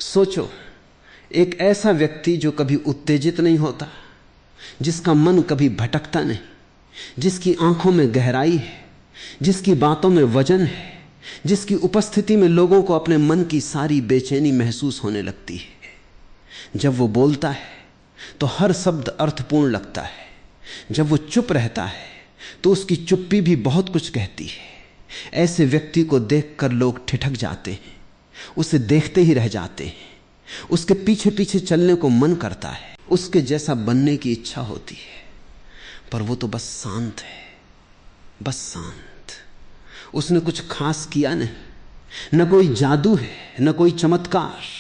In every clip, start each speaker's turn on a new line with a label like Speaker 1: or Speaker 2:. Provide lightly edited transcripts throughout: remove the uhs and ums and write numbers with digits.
Speaker 1: सोचो, एक ऐसा व्यक्ति जो कभी उत्तेजित नहीं होता, जिसका मन कभी भटकता नहीं, जिसकी आंखों में गहराई है, जिसकी बातों में वजन है, जिसकी उपस्थिति में लोगों को अपने मन की सारी बेचैनी महसूस होने लगती है। जब वो बोलता है तो हर शब्द अर्थपूर्ण लगता है। जब वो चुप रहता है तो उसकी चुप्पी भी बहुत कुछ कहती है। ऐसे व्यक्ति को देखकर लोग ठिठक जाते हैं, उसे देखते ही रह जाते हैं, उसके पीछे पीछे चलने को मन करता है, उसके जैसा बनने की इच्छा होती है। पर वो तो बस शांत है, बस शांत। उसने कुछ खास किया नहीं, न कोई जादू है, न कोई चमत्कार।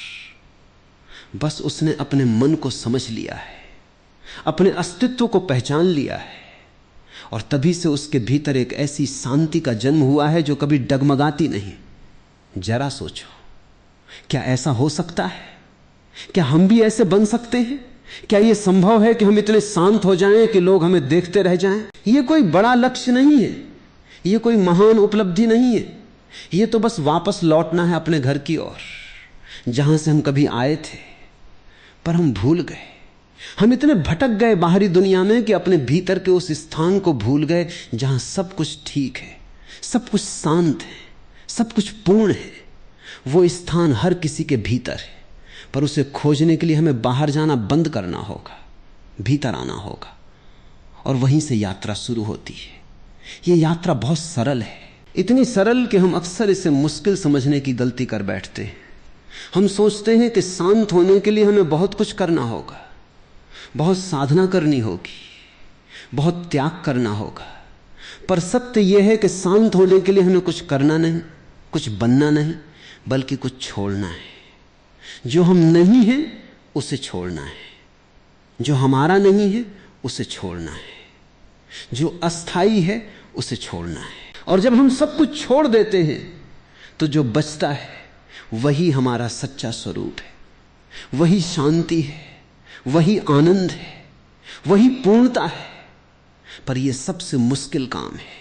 Speaker 1: बस उसने अपने मन को समझ लिया है, अपने अस्तित्व को पहचान लिया है, और तभी से उसके भीतर एक ऐसी शांति का जन्म हुआ है जो कभी डगमगाती नहीं। जरा सोचो, क्या ऐसा हो सकता है? क्या हम भी ऐसे बन सकते हैं? क्या यह संभव है कि हम इतने शांत हो जाएं कि लोग हमें देखते रह जाएं? यह कोई बड़ा लक्ष्य नहीं है, यह कोई महान उपलब्धि नहीं है। यह तो बस वापस लौटना है अपने घर की ओर, जहां से हम कभी आए थे, पर हम भूल गए। हम इतने भटक गए बाहरी दुनिया में कि अपने भीतर के उस स्थान को भूल गए जहां सब कुछ ठीक है, सब कुछ शांत है, सब कुछ पूर्ण है। वो स्थान हर किसी के भीतर है, पर उसे खोजने के लिए हमें बाहर जाना बंद करना होगा, भीतर आना होगा, और वहीं से यात्रा शुरू होती है। ये यात्रा बहुत सरल है, इतनी सरल कि हम अक्सर इसे मुश्किल समझने की गलती कर बैठते हैं। हम सोचते हैं कि शांत होने के लिए हमें बहुत कुछ करना होगा, बहुत साधना करनी होगी, बहुत त्याग करना होगा। पर सत्य यह है कि शांत होने के लिए हमें कुछ करना नहीं, कुछ बनना नहीं, बल्कि कुछ छोड़ना है। जो हम नहीं हैं उसे छोड़ना है, जो हमारा नहीं है उसे छोड़ना है, जो अस्थाई है उसे छोड़ना है। और जब हम सब कुछ छोड़ देते हैं तो जो बचता है वही हमारा सच्चा स्वरूप है, वही शांति है, वही आनंद है, वही पूर्णता है। पर यह सबसे मुश्किल काम है,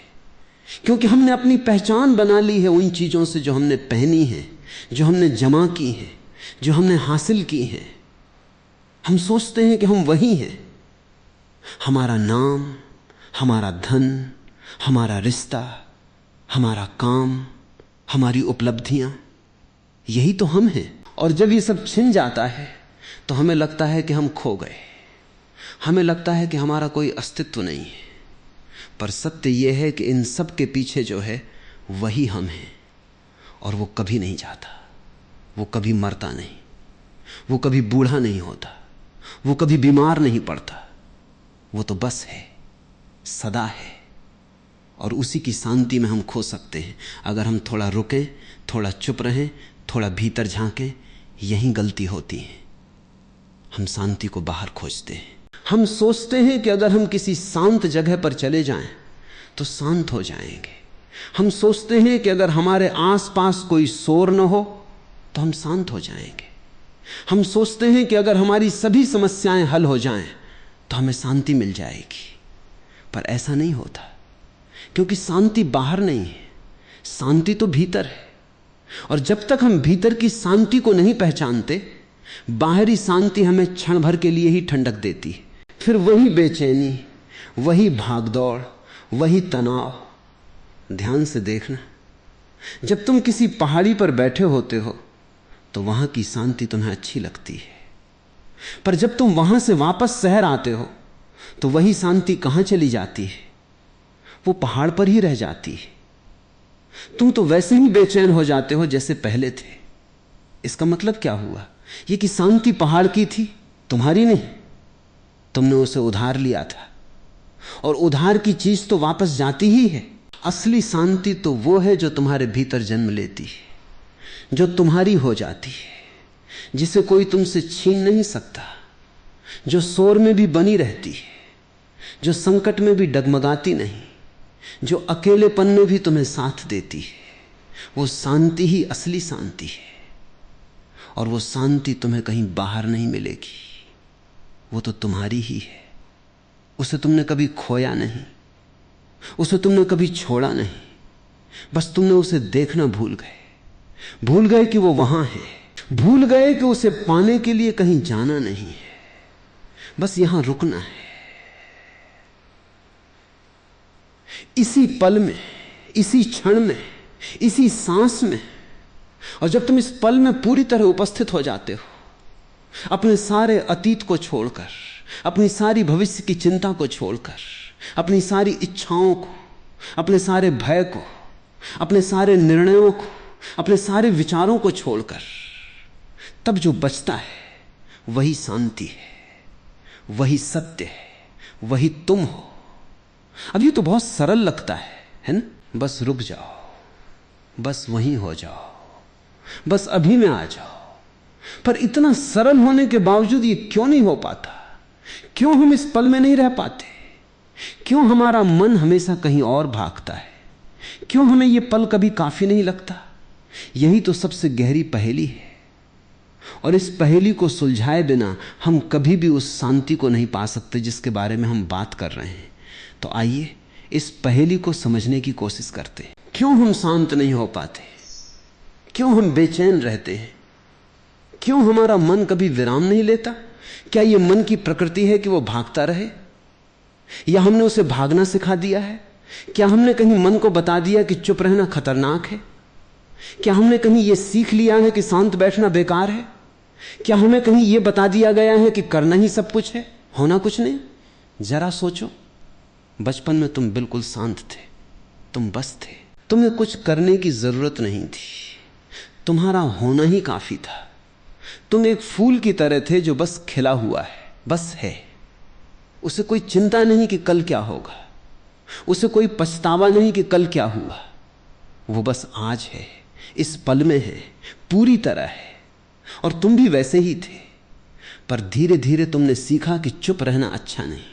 Speaker 1: क्योंकि हमने अपनी पहचान बना ली है उन चीजों से जो हमने पहनी है, जो हमने जमा की है, जो हमने हासिल की है। हम सोचते हैं कि हम वही हैं। हमारा नाम, हमारा धन, हमारा रिश्ता, हमारा काम, हमारी उपलब्धियां, यही तो हम हैं। और जब ये सब छिन जाता है तो हमें लगता है कि हम खो गए, हमें लगता है कि हमारा कोई अस्तित्व नहीं है। पर सत्य यह है कि इन सब के पीछे जो है वही हम हैं, और वो कभी नहीं जाता, वो कभी मरता नहीं, वो कभी बूढ़ा नहीं होता, वो कभी बीमार नहीं पड़ता। वो तो बस है, सदा है, और उसी की शांति में हम खो सकते हैं अगर हम थोड़ा रुकें, थोड़ा चुप रहें, थोड़ा भीतर झांकें। यही गलती होती है, हम शांति को बाहर खोजते हैं। हम सोचते हैं कि अगर हम किसी शांत जगह पर चले जाएं तो शांत हो जाएंगे। हम सोचते हैं कि अगर हमारे आसपास कोई शोर न हो तो हम शांत हो जाएंगे। हम सोचते हैं कि अगर हमारी सभी समस्याएं हल हो जाएं तो हमें शांति मिल जाएगी। पर ऐसा नहीं होता, क्योंकि शांति बाहर नहीं है, शांति तो भीतर है। और जब तक हम भीतर की शांति को नहीं पहचानते, बाहरी शांति हमें क्षण भर के लिए ही ठंडक देती है। फिर वही बेचैनी, वही भागदौड़, वही तनाव। ध्यान से देखना, जब तुम किसी पहाड़ी पर बैठे होते हो तो वहां की शांति तुम्हें अच्छी लगती है, पर जब तुम वहां से वापस शहर आते हो तो वही शांति कहां चली जाती है? वो पहाड़ पर ही रह जाती है। तुम तो वैसे ही बेचैन हो जाते हो जैसे पहले थे। इसका मतलब क्या हुआ? ये कि शांति पहाड़ की थी, तुम्हारी नहीं। तुमने उसे उधार लिया था, और उधार की चीज तो वापस जाती ही है। असली शांति तो वो है जो तुम्हारे भीतर जन्म लेती है, जो तुम्हारी हो जाती है, जिसे कोई तुमसे छीन नहीं सकता, जो शोर में भी बनी रहती है, जो संकट में भी डगमगाती नहीं, जो अकेलेपन में भी तुम्हें साथ देती है। वो शांति ही असली शांति है, और वो शांति तुम्हें कहीं बाहर नहीं मिलेगी, वो तो तुम्हारी ही है। उसे तुमने कभी खोया नहीं, उसे तुमने कभी छोड़ा नहीं, बस तुमने उसे देखना भूल गए कि वो वहां है। भूल गए कि उसे पाने के लिए कहीं जाना नहीं है, बस यहां रुकना है, इसी पल में, इसी क्षण में, इसी सांस में। और जब तुम इस पल में पूरी तरह उपस्थित हो जाते हो, अपने सारे अतीत को छोड़कर, अपनी सारी भविष्य की चिंता को छोड़कर, अपनी सारी इच्छाओं को, अपने सारे भय को, अपने सारे निर्णयों को, अपने सारे विचारों को छोड़कर, तब जो बचता है वही शांति है, वही सत्य है, वही तुम हो। अब ये तो बहुत सरल लगता है ना? बस रुक जाओ, बस वहीं हो जाओ, बस अभी में आ जाओ। पर इतना सरल होने के बावजूद ये क्यों नहीं हो पाता? क्यों हम इस पल में नहीं रह पाते? क्यों हमारा मन हमेशा कहीं और भागता है? क्यों हमें ये पल कभी काफी नहीं लगता? यही तो सबसे गहरी पहेली है, और इस पहेली को सुलझाए बिना हम कभी भी उस शांति को नहीं पा सकते जिसके बारे में हम बात कर रहे हैं। तो आइए इस पहेली को समझने की कोशिश करते हैं। क्यों हम शांत नहीं हो पाते? क्यों हम बेचैन रहते हैं? क्यों हमारा मन कभी विराम नहीं लेता? क्या यह मन की प्रकृति है कि वो भागता रहे, या हमने उसे भागना सिखा दिया है? क्या हमने कहीं मन को बता दिया कि चुप रहना खतरनाक है? क्या हमने कहीं यह सीख लिया है कि शांत बैठना बेकार है? क्या हमें कहीं यह बता दिया गया है कि करना ही सब कुछ है, होना कुछ नहीं? जरा सोचो, बचपन में तुम बिल्कुल शांत थे, तुम बस थे, तुम्हें कुछ करने की जरूरत नहीं थी, तुम्हारा होना ही काफी था। तुम एक फूल की तरह थे जो बस खिला हुआ है, बस है। उसे कोई चिंता नहीं कि कल क्या होगा, उसे कोई पछतावा नहीं कि कल क्या हुआ। वो बस आज है, इस पल में है, पूरी तरह है। और तुम भी वैसे ही थे, पर धीरे धीरे तुमने सीखा कि चुप रहना अच्छा नहीं,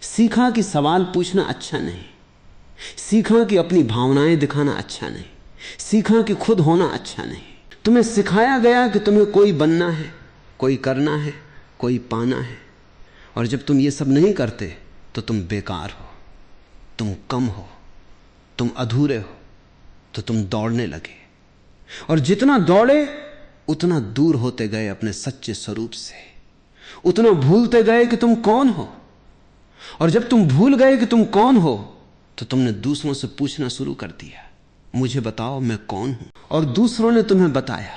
Speaker 1: सीखा कि सवाल पूछना अच्छा नहीं, सीखा कि अपनी भावनाएं दिखाना अच्छा नहीं, सीखा कि खुद होना अच्छा नहीं। तुम्हें सिखाया गया कि तुम्हें कोई बनना है, कोई करना है, कोई पाना है, और जब तुम ये सब नहीं करते तो तुम बेकार हो, तुम कम हो, तुम अधूरे हो। तो तुम दौड़ने लगे, और जितना दौड़े उतना दूर होते गए अपने सच्चे स्वरूप से, उतना भूलते गए कि तुम कौन हो। और जब तुम भूल गए कि तुम कौन हो, तो तुमने दूसरों से पूछना शुरू कर दिया, मुझे बताओ मैं कौन हूं। और दूसरों ने तुम्हें बताया,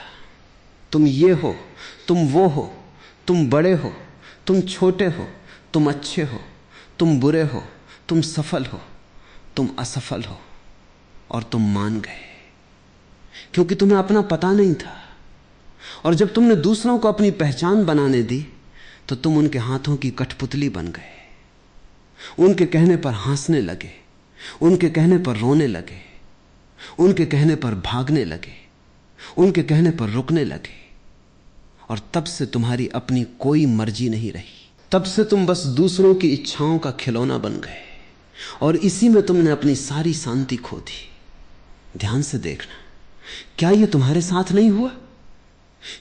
Speaker 1: तुम ये हो, तुम वो हो, तुम बड़े हो, तुम छोटे हो, तुम अच्छे हो, तुम बुरे हो, तुम सफल हो, तुम असफल हो। और तुम मान गए, क्योंकि तुम्हें अपना पता नहीं था। और जब तुमने दूसरों को अपनी पहचान बनाने दी, तो तुम उनके हाथों की कठपुतली बन गए, उनके कहने पर हंसने लगे, उनके कहने पर रोने लगे, उनके कहने पर भागने लगे, उनके कहने पर रुकने लगे। और तब से तुम्हारी अपनी कोई मर्जी नहीं रही, तब से तुम बस दूसरों की इच्छाओं का खिलौना बन गए, और इसी में तुमने अपनी सारी शांति खो दी। ध्यान से देखना, क्या यह तुम्हारे साथ नहीं हुआ?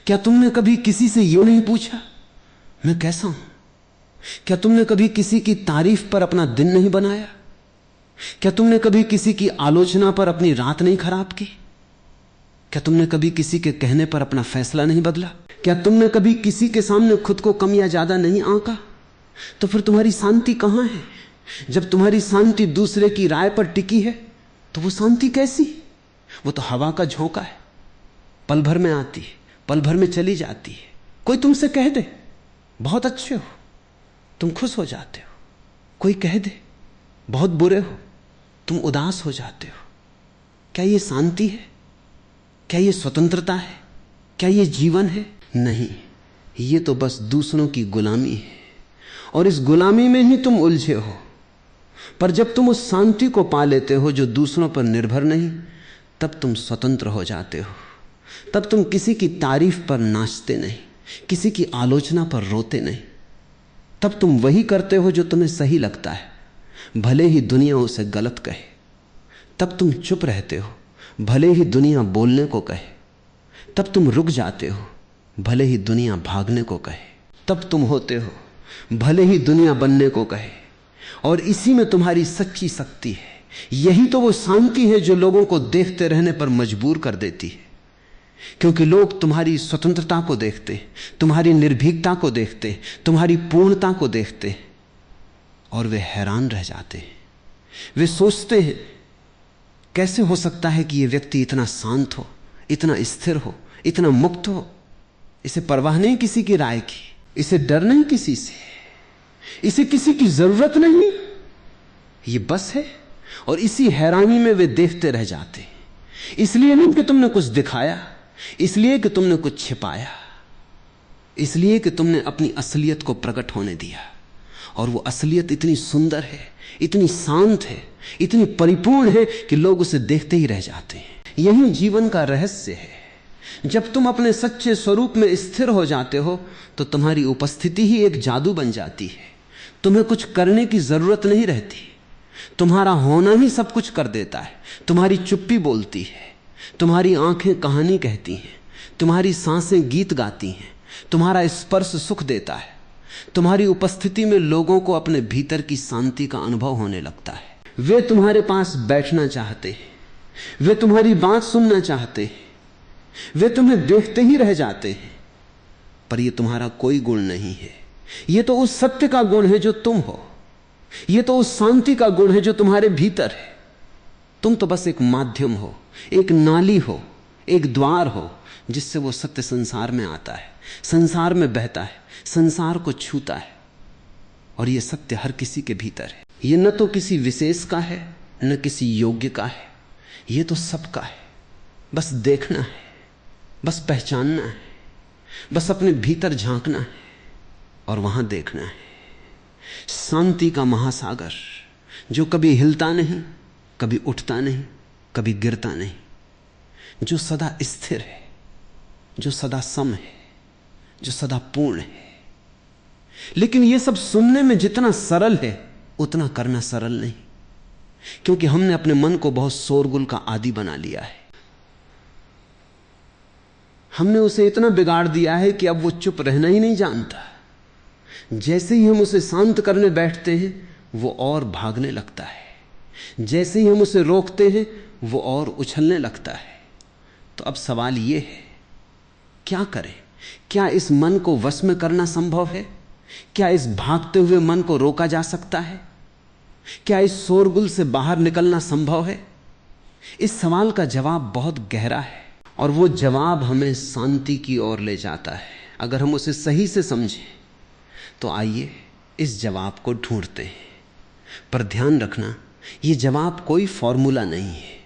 Speaker 1: क्या तुमने कभी किसी से यूं नहीं पूछा मैं कैसा हूं? क्या तुमने कभी किसी की तारीफ पर अपना दिन नहीं बनाया? क्या तुमने कभी किसी की आलोचना पर अपनी रात नहीं खराब की? क्या तुमने कभी किसी के कहने पर अपना फैसला नहीं बदला? क्या तुमने कभी किसी के सामने खुद को कम या ज्यादा नहीं आंका? तो फिर तुम्हारी शांति कहां है? जब तुम्हारी शांति दूसरे की राय पर टिकी है, तो वो शांति कैसी? वो तो हवा का झोंका है, पल भर में आती है, पल भर में चली जाती है। कोई तुमसे कह दे बहुत अच्छे हो, तुम खुश हो जाते हो। कोई कह दे बहुत बुरे हो, तुम उदास हो जाते हो। क्या ये शांति है? क्या ये स्वतंत्रता है? क्या ये जीवन है? नहीं, ये तो बस दूसरों की गुलामी है, और इस गुलामी में ही तुम उलझे हो। पर जब तुम उस शांति को पा लेते हो जो दूसरों पर निर्भर नहीं, तब तुम स्वतंत्र हो जाते हो। तब तुम किसी की तारीफ पर नाचते नहीं, किसी की आलोचना पर रोते नहीं। तब तुम वही करते हो जो तुम्हें सही लगता है, भले ही दुनिया उसे गलत कहे। तब तुम चुप रहते हो, भले ही दुनिया बोलने को कहे। तब तुम रुक जाते हो, भले ही दुनिया भागने को कहे। तब तुम होते हो, भले ही दुनिया बनने को कहे। और इसी में तुम्हारी सच्ची शक्ति है। यही तो वो शांति है जो लोगों को देखते रहने पर मजबूर कर देती है। क्योंकि लोग तुम्हारी स्वतंत्रता को देखते, तुम्हारी निर्भीकता को देखते, तुम्हारी पूर्णता को देखते और वे हैरान रह जाते हैं। वे सोचते हैं कैसे हो सकता है कि यह व्यक्ति इतना शांत हो, इतना स्थिर हो, इतना मुक्त हो, इसे परवाह नहीं किसी की राय की, इसे डर नहीं किसी से, इसे किसी की जरूरत नहीं, ये बस है। और इसी हैरानी में वे देखते रह जाते। इसलिए नहीं कि तुमने कुछ दिखाया, इसलिए कि तुमने कुछ छिपाया, इसलिए कि तुमने अपनी असलियत को प्रकट होने दिया। और वो असलियत इतनी सुंदर है, इतनी शांत है, इतनी परिपूर्ण है कि लोग उसे देखते ही रह जाते हैं। यही जीवन का रहस्य है। जब तुम अपने सच्चे स्वरूप में स्थिर हो जाते हो तो तुम्हारी उपस्थिति ही एक जादू बन जाती है। तुम्हें कुछ करने की जरूरत नहीं रहती, तुम्हारा होना ही सब कुछ कर देता है। तुम्हारी चुप्पी बोलती है, तुम्हारी आंखें कहानी कहती हैं, तुम्हारी सांसें गीत गाती हैं, तुम्हारा स्पर्श सुख देता है। तुम्हारी उपस्थिति में लोगों को अपने भीतर की शांति का अनुभव होने लगता है। वे तुम्हारे पास बैठना चाहते हैं, वे तुम्हारी बात सुनना चाहते हैं, वे तुम्हें देखते ही रह जाते हैं। पर यह तुम्हारा कोई गुण नहीं है, यह तो उस सत्य का गुण है जो तुम हो, यह तो उस शांति का गुण है जो तुम्हारे भीतर है। तुम तो बस एक माध्यम हो, एक नाली हो, एक द्वार हो जिससे वो सत्य संसार में आता है, संसार में बहता है, संसार को छूता है। और यह सत्य हर किसी के भीतर है। यह न तो किसी विशेष का है, न किसी योग्य का है, यह तो सबका है। बस देखना है, बस पहचानना है, बस अपने भीतर झांकना है और वहां देखना है। शांति का महासागर जो कभी हिलता नहीं, कभी उठता नहीं, कभी गिरता नहीं, जो सदा स्थिर है, जो सदा सम है, जो सदा पूर्ण है। लेकिन यह सब सुनने में जितना सरल है उतना करना सरल नहीं, क्योंकि हमने अपने मन को बहुत शोरगुल का आदी बना लिया है। हमने उसे इतना बिगाड़ दिया है कि अब वो चुप रहना ही नहीं जानता। जैसे ही हम उसे शांत करने बैठते हैं वो और भागने लगता है, जैसे ही हम उसे रोकते हैं वो और उछलने लगता है। तो अब सवाल ये है, क्या करें? क्या इस मन को वश में करना संभव है? क्या इस भागते हुए मन को रोका जा सकता है? क्या इस शोरगुल से बाहर निकलना संभव है? इस सवाल का जवाब बहुत गहरा है और वो जवाब हमें शांति की ओर ले जाता है। अगर हम उसे सही से समझें तो आइए इस जवाब को ढूंढते हैं। पर ध्यान रखना, ये जवाब कोई फॉर्मूला नहीं है,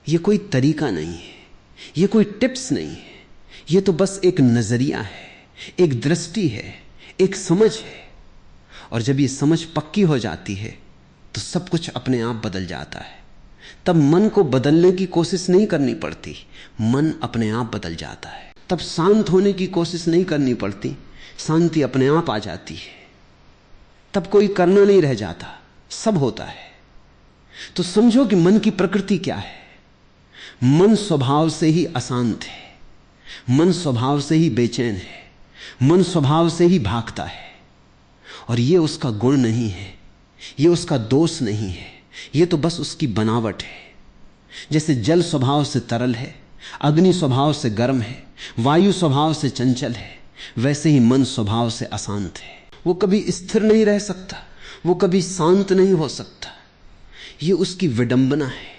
Speaker 1: ये कोई तरीका नहीं है, ये कोई टिप्स नहीं है। ये तो बस एक नजरिया है, एक दृष्टि है, एक समझ है। और जब ये समझ पक्की हो जाती है तो सब कुछ अपने आप बदल जाता है। तब मन को बदलने की कोशिश नहीं करनी पड़ती, मन अपने आप बदल जाता है। तब शांत होने की कोशिश नहीं करनी पड़ती, शांति अपने आप आ जाती है। तब कोई करना नहीं रह जाता, सब होता है। तो समझो कि मन की प्रकृति क्या है। मन स्वभाव से ही अशांत है, मन स्वभाव से ही बेचैन है, मन स्वभाव से ही भागता है। और ये उसका गुण नहीं है, ये उसका दोष नहीं है, ये तो बस उसकी बनावट है। जैसे जल स्वभाव से तरल है, अग्नि स्वभाव से गर्म है, वायु स्वभाव से चंचल है, वैसे ही मन स्वभाव से अशांत है। वो कभी स्थिर नहीं रह सकता, वो कभी शांत नहीं हो सकता। ये उसकी विडंबना है।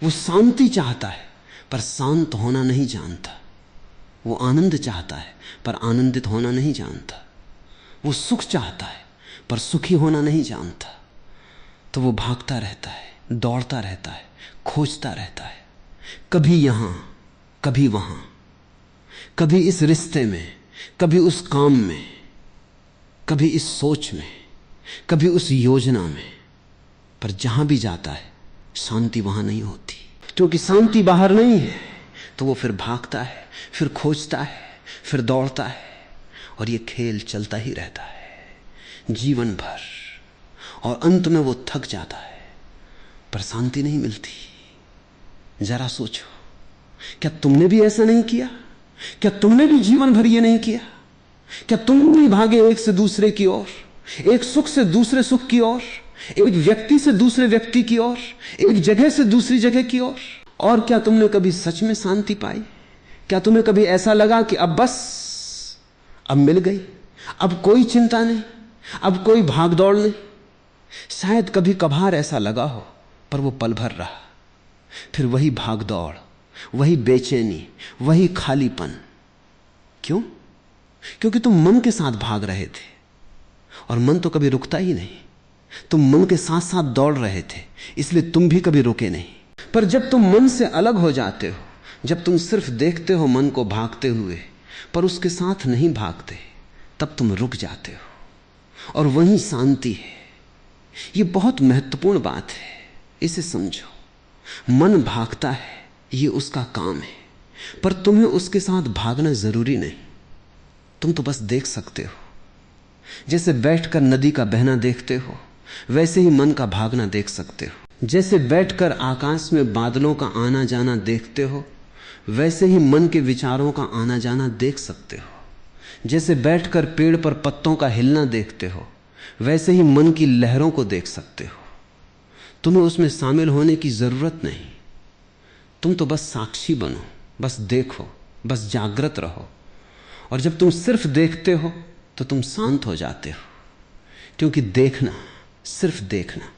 Speaker 1: वो शांति चाहता है पर शांत होना नहीं जानता। वो आनंद चाहता है पर आनंदित होना नहीं जानता। वो सुख चाहता है पर सुखी होना नहीं जानता। तो वो भागता रहता है, दौड़ता रहता है, खोजता रहता है, कभी यहां कभी वहां, कभी इस रिश्ते में, कभी उस काम में, कभी इस सोच में, कभी उस योजना में। पर जहां भी जाता है शांति वहां नहीं होती, क्योंकि शांति बाहर नहीं है। तो वो फिर भागता है, फिर खोजता है, फिर दौड़ता है, और ये खेल चलता ही रहता है जीवन भर। और अंत में वो थक जाता है पर शांति नहीं मिलती। जरा सोचो, क्या तुमने भी ऐसा नहीं किया? क्या तुमने भी जीवन भर ये नहीं किया? क्या तुम भी भागे एक से दूसरे की ओर, एक सुख से दूसरे सुख की ओर, एक व्यक्ति से दूसरे व्यक्ति की ओर, एक जगह से दूसरी जगह की ओर? और क्या तुमने कभी सच में शांति पाई? क्या तुम्हें कभी ऐसा लगा कि अब बस, अब मिल गई, अब कोई चिंता नहीं, अब कोई भागदौड़ नहीं? शायद कभी कभार ऐसा लगा हो, पर वो पल भर रहा। फिर वही भागदौड़, वही बेचैनी, वही खालीपन। क्यों? क्योंकि तुम मन के साथ भाग रहे थे, और मन तो कभी रुकता ही नहीं। तुम मन के साथ साथ दौड़ रहे थे, इसलिए तुम भी कभी रुके नहीं। पर जब तुम मन से अलग हो जाते हो, जब तुम सिर्फ देखते हो मन को भागते हुए पर उसके साथ नहीं भागते, तब तुम रुक जाते हो, और वहीं शांति है। यह बहुत महत्वपूर्ण बात है, इसे समझो। मन भागता है, यह उसका काम है, पर तुम्हें उसके साथ भागना जरूरी नहीं। तुम तो बस देख सकते हो। जैसे बैठकर नदी का बहना देखते हो, वैसे ही मन का भागना देख सकते हो। जैसे बैठकर आकाश में बादलों का आना जाना देखते हो, वैसे ही मन के विचारों का आना जाना देख सकते हो। जैसे बैठकर पेड़ पर पत्तों का हिलना देखते हो, वैसे ही मन की लहरों को देख सकते हो। तुम्हें उसमें शामिल होने की जरूरत नहीं। तुम तो बस साक्षी बनो, बस देखो, बस जागृत रहो। और जब तुम सिर्फ देखते हो तो तुम शांत हो जाते हो, क्योंकि देखना, सिर्फ देखना,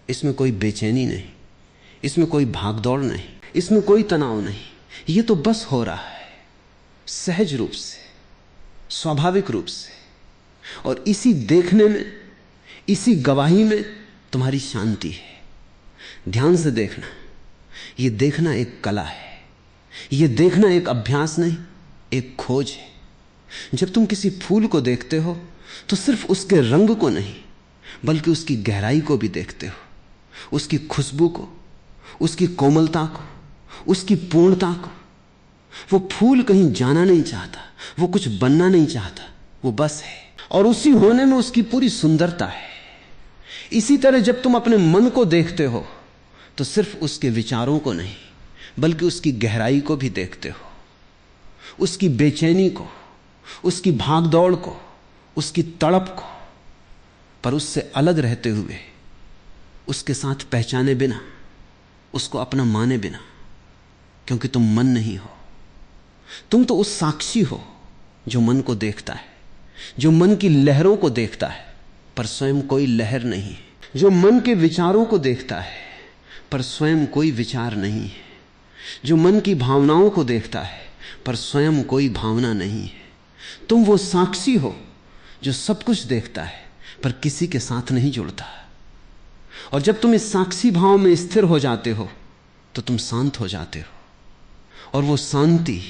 Speaker 1: इसमें कोई बेचैनी नहीं, इसमें कोई भागदौड़ नहीं, इसमें कोई तनाव नहीं। ये तो बस हो रहा है सहज रूप से, स्वाभाविक रूप से। और इसी देखने में, इसी गवाही में तुम्हारी शांति है। ध्यान से देखना। ये देखना एक कला है, ये देखना एक अभ्यास नहीं, एक खोज है। जब तुम किसी फूल को देखते हो तो सिर्फ उसके रंग को नहीं, बल्कि उसकी गहराई को भी देखते हो, उसकी खुशबू को, उसकी कोमलता को, उसकी पूर्णता को। वो फूल कहीं जाना नहीं चाहता, वो कुछ बनना नहीं चाहता, वो बस है, और उसी होने में उसकी पूरी सुंदरता है। इसी तरह जब तुम अपने मन को देखते हो तो सिर्फ उसके विचारों को नहीं, बल्कि उसकी गहराई को भी देखते हो, उसकी बेचैनी को, उसकी भागदौड़ को, उसकी तड़प को, पर उससे अलग रहते हुए, उसके साथ पहचाने बिना, उसको अपना माने बिना, क्योंकि तुम मन नहीं हो। तुम तो उस साक्षी हो जो मन को देखता है, जो मन की लहरों को देखता है, पर स्वयं कोई लहर नहीं है, जो मन के विचारों को देखता है, पर स्वयं कोई विचार नहीं है, जो मन की भावनाओं को देखता है, पर स्वयं कोई भावना नहीं है। तुम वो साक्षी हो जो सब कुछ देखता है, पर किसी के साथ नहीं जुड़ता। और जब तुम इस साक्षी भाव में स्थिर हो जाते हो तो तुम शांत हो जाते हो, और वो शांति,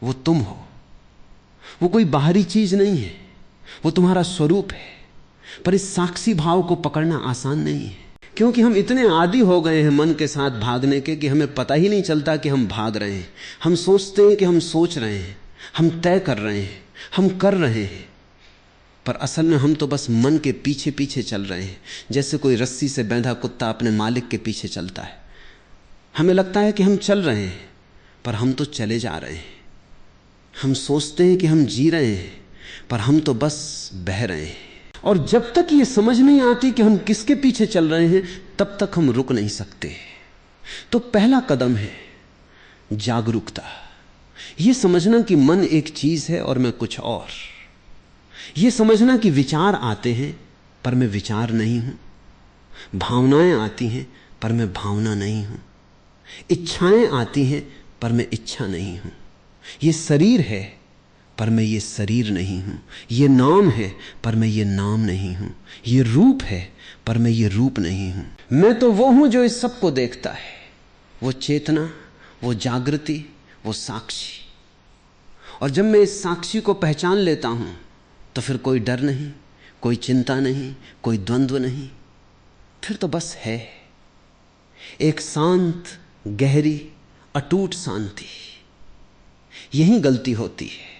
Speaker 1: वो तुम हो। वो कोई बाहरी चीज नहीं है, वो तुम्हारा स्वरूप है। पर इस साक्षी भाव को पकड़ना आसान नहीं है, क्योंकि हम इतने आदी हो गए हैं मन के साथ भागने के कि हमें पता ही नहीं चलता कि हम भाग रहे हैं। हम सोचते हैं कि हम सोच रहे हैं, हम तय कर रहे हैं, हम कर रहे हैं, पर असल में हम तो बस मन के पीछे पीछे चल रहे हैं, जैसे कोई रस्सी से बंधा कुत्ता अपने मालिक के पीछे चलता है। हमें लगता है कि हम चल रहे हैं, पर हम तो चले जा रहे हैं। हम सोचते हैं कि हम जी रहे हैं, पर हम तो बस बह रहे हैं। और जब तक ये समझ नहीं आती कि हम किसके पीछे चल रहे हैं, तब तक हम रुक नहीं सकते। तो पहला कदम है जागरूकता। ये समझना कि मन एक चीज है और मैं कुछ और। ये समझना कि विचार आते हैं पर मैं विचार नहीं हूं, भावनाएं आती हैं पर मैं भावना नहीं हूं, इच्छाएं आती हैं पर मैं इच्छा नहीं हूं। ये शरीर है पर मैं ये शरीर नहीं हूं, ये नाम है पर मैं ये नाम नहीं हूं, ये रूप है पर मैं ये रूप नहीं हूं। मैं तो वो हूं जो इस सब को देखता है, वो चेतना, वो जागृति, वो साक्षी। और जब मैं इस साक्षी को पहचान लेता हूं तो फिर कोई डर नहीं, कोई चिंता नहीं, कोई द्वंद्व नहीं, फिर तो बस है एक शांत, गहरी, अटूट शांति। यही गलती होती है।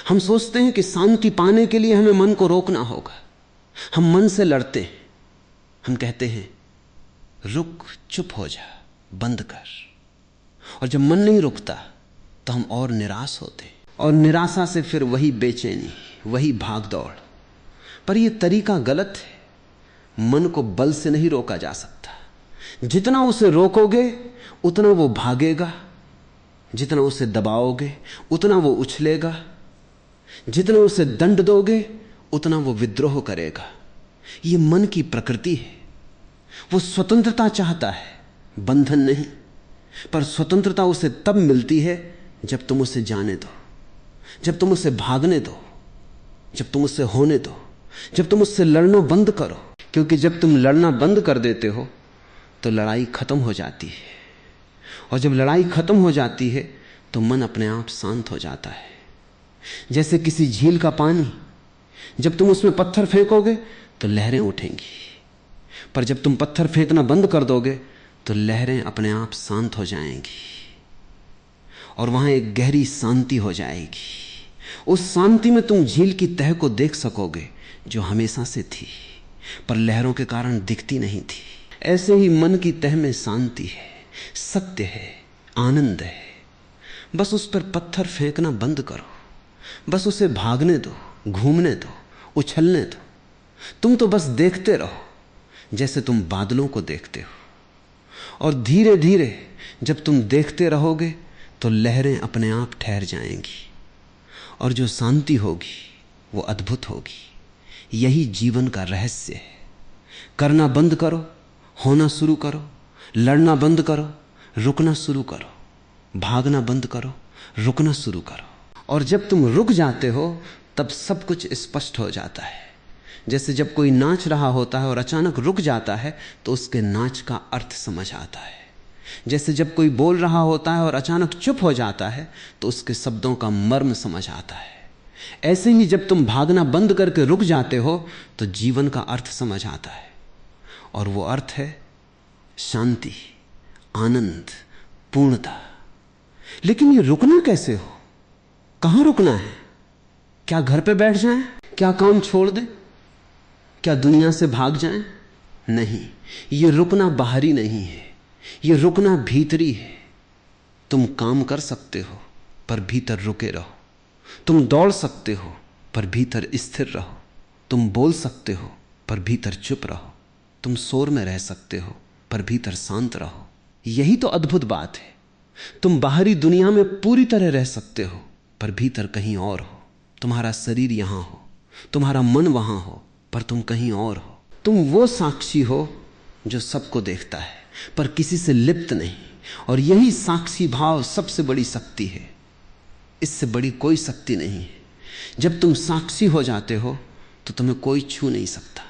Speaker 1: हम सोचते हैं कि शांति पाने के लिए हमें मन को रोकना होगा। हम मन से लड़ते हैं। हम कहते हैं रुक, चुप हो जा, बंद कर। और जब मन नहीं रुकता तो हम और निराश होते हैं, और निराशा से फिर वही बेचैनी, वही भागदौड़। पर यह तरीका गलत है। मन को बल से नहीं रोका जा सकता। जितना उसे रोकोगे उतना वो भागेगा, जितना उसे दबाओगे उतना वो उछलेगा, जितना उसे दंड दोगे उतना वो विद्रोह करेगा। ये मन की प्रकृति है। वो स्वतंत्रता चाहता है, बंधन नहीं। पर स्वतंत्रता उसे तब मिलती है जब तुम उसे जाने दो, जब तुम उसे भागने दो, जब तुम उसे होने दो, जब तुम उससे लड़ना बंद करो। क्योंकि जब तुम लड़ना बंद कर देते हो तो लड़ाई खत्म हो जाती है, और जब लड़ाई खत्म हो जाती है तो मन अपने आप शांत हो जाता है। जैसे किसी झील का पानी, जब तुम उसमें पत्थर फेंकोगे तो लहरें उठेंगी, पर जब तुम पत्थर फेंकना बंद कर दोगे तो लहरें अपने आप शांत हो जाएंगी और वहां एक गहरी शांति हो जाएगी। उस शांति में तुम झील की तह को देख सकोगे जो हमेशा से थी, पर लहरों के कारण दिखती नहीं थी। ऐसे ही मन की तह में शांति है, सत्य है, आनंद है। बस उस पर पत्थर फेंकना बंद करो, बस उसे भागने दो, घूमने दो, उछलने दो। तुम तो बस देखते रहो जैसे तुम बादलों को देखते हो, और धीरे धीरे जब तुम देखते रहोगे तो लहरें अपने आप ठहर जाएंगी और जो शांति होगी वो अद्भुत होगी। यही जीवन का रहस्य है। करना बंद करो, होना शुरू करो, लड़ना बंद करो, रुकना शुरू करो, भागना बंद करो, रुकना शुरू करो। और जब तुम रुक जाते हो तब सब कुछ स्पष्ट हो जाता है। जैसे जब कोई नाच रहा होता है और अचानक रुक जाता है तो उसके नाच का अर्थ समझ आता है। जैसे जब कोई बोल रहा होता है और अचानक चुप हो जाता है तो उसके शब्दों का मर्म समझ आता है। ऐसे ही जब तुम भागना बंद करके रुक जाते हो तो जीवन का अर्थ समझ आता है, और वो अर्थ है शांति, आनंद, पूर्णता। लेकिन ये रुकना कैसे हो? कहां रुकना है? क्या घर पे बैठ जाएं? क्या काम छोड़ दें? क्या दुनिया से भाग जाएं? नहीं, ये रुकना बाहरी नहीं है, ये रुकना भीतरी है। तुम काम कर सकते हो पर भीतर रुके रहो, तुम दौड़ सकते हो पर भीतर स्थिर रहो, तुम बोल सकते हो पर भीतर चुप रहो, तुम शोर में रह सकते हो पर भीतर शांत रहो। यही तो अद्भुत बात है। तुम बाहरी दुनिया में पूरी तरह रह सकते हो पर भीतर कहीं और हो। तुम्हारा शरीर यहां हो, तुम्हारा मन वहां हो, पर तुम कहीं और हो। तुम वो साक्षी हो जो सबको देखता है पर किसी से लिप्त नहीं, और यही साक्षी भाव सबसे बड़ी शक्ति है। इससे बड़ी कोई शक्ति नहीं है। जब तुम साक्षी हो जाते हो तो तुम्हें कोई छू नहीं सकता,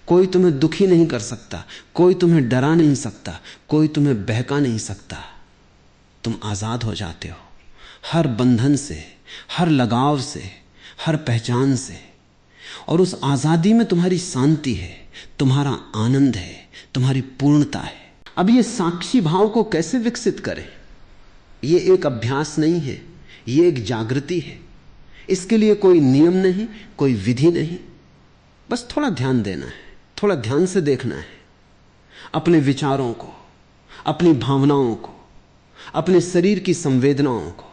Speaker 1: कोई तुम्हें दुखी नहीं कर सकता, कोई तुम्हें डरा नहीं सकता, कोई तुम्हें बहका नहीं सकता। तुम आजाद हो जाते हो हर बंधन से, हर लगाव से, हर पहचान से, और उस आजादी में तुम्हारी शांति है, तुम्हारा आनंद है, तुम्हारी पूर्णता है। अब ये साक्षी भाव को कैसे विकसित करें? ये एक अभ्यास नहीं है, ये एक जागृति है। इसके लिए कोई नियम नहीं, कोई विधि नहीं, बस थोड़ा ध्यान देना है, थोड़ा ध्यान से देखना है अपने विचारों को, अपनी भावनाओं को, अपने शरीर की संवेदनाओं को,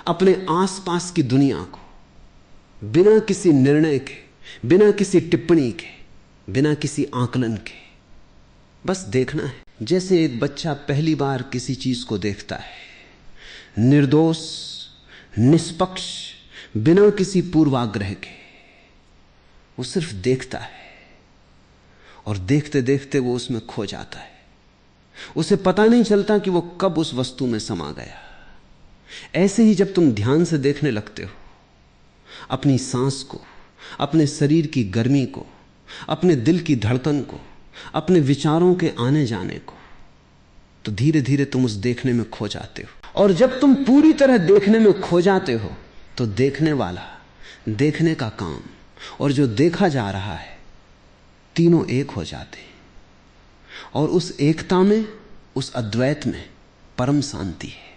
Speaker 1: अपने आसपास की दुनिया को, बिना किसी निर्णय के, बिना किसी टिप्पणी के, बिना किसी आकलन के, बस देखना है। जैसे एक बच्चा पहली बार किसी चीज को देखता है, निर्दोष, निष्पक्ष, बिना किसी पूर्वाग्रह के, वो सिर्फ देखता है और देखते देखते वो उसमें खो जाता है। उसे पता नहीं चलता कि वो कब उस वस्तु में समा गया। ऐसे ही जब तुम ध्यान से देखने लगते हो अपनी सांस को, अपने शरीर की गर्मी को, अपने दिल की धड़कन को, अपने विचारों के आने जाने को, तो धीरे धीरे तुम उस देखने में खो जाते हो। और जब तुम पूरी तरह देखने में खो जाते हो तो देखने वाला, देखने का काम और जो देखा जा रहा है, तीनों एक हो जाते हैं। और उस एकता में, उस अद्वैत में परम शांति है।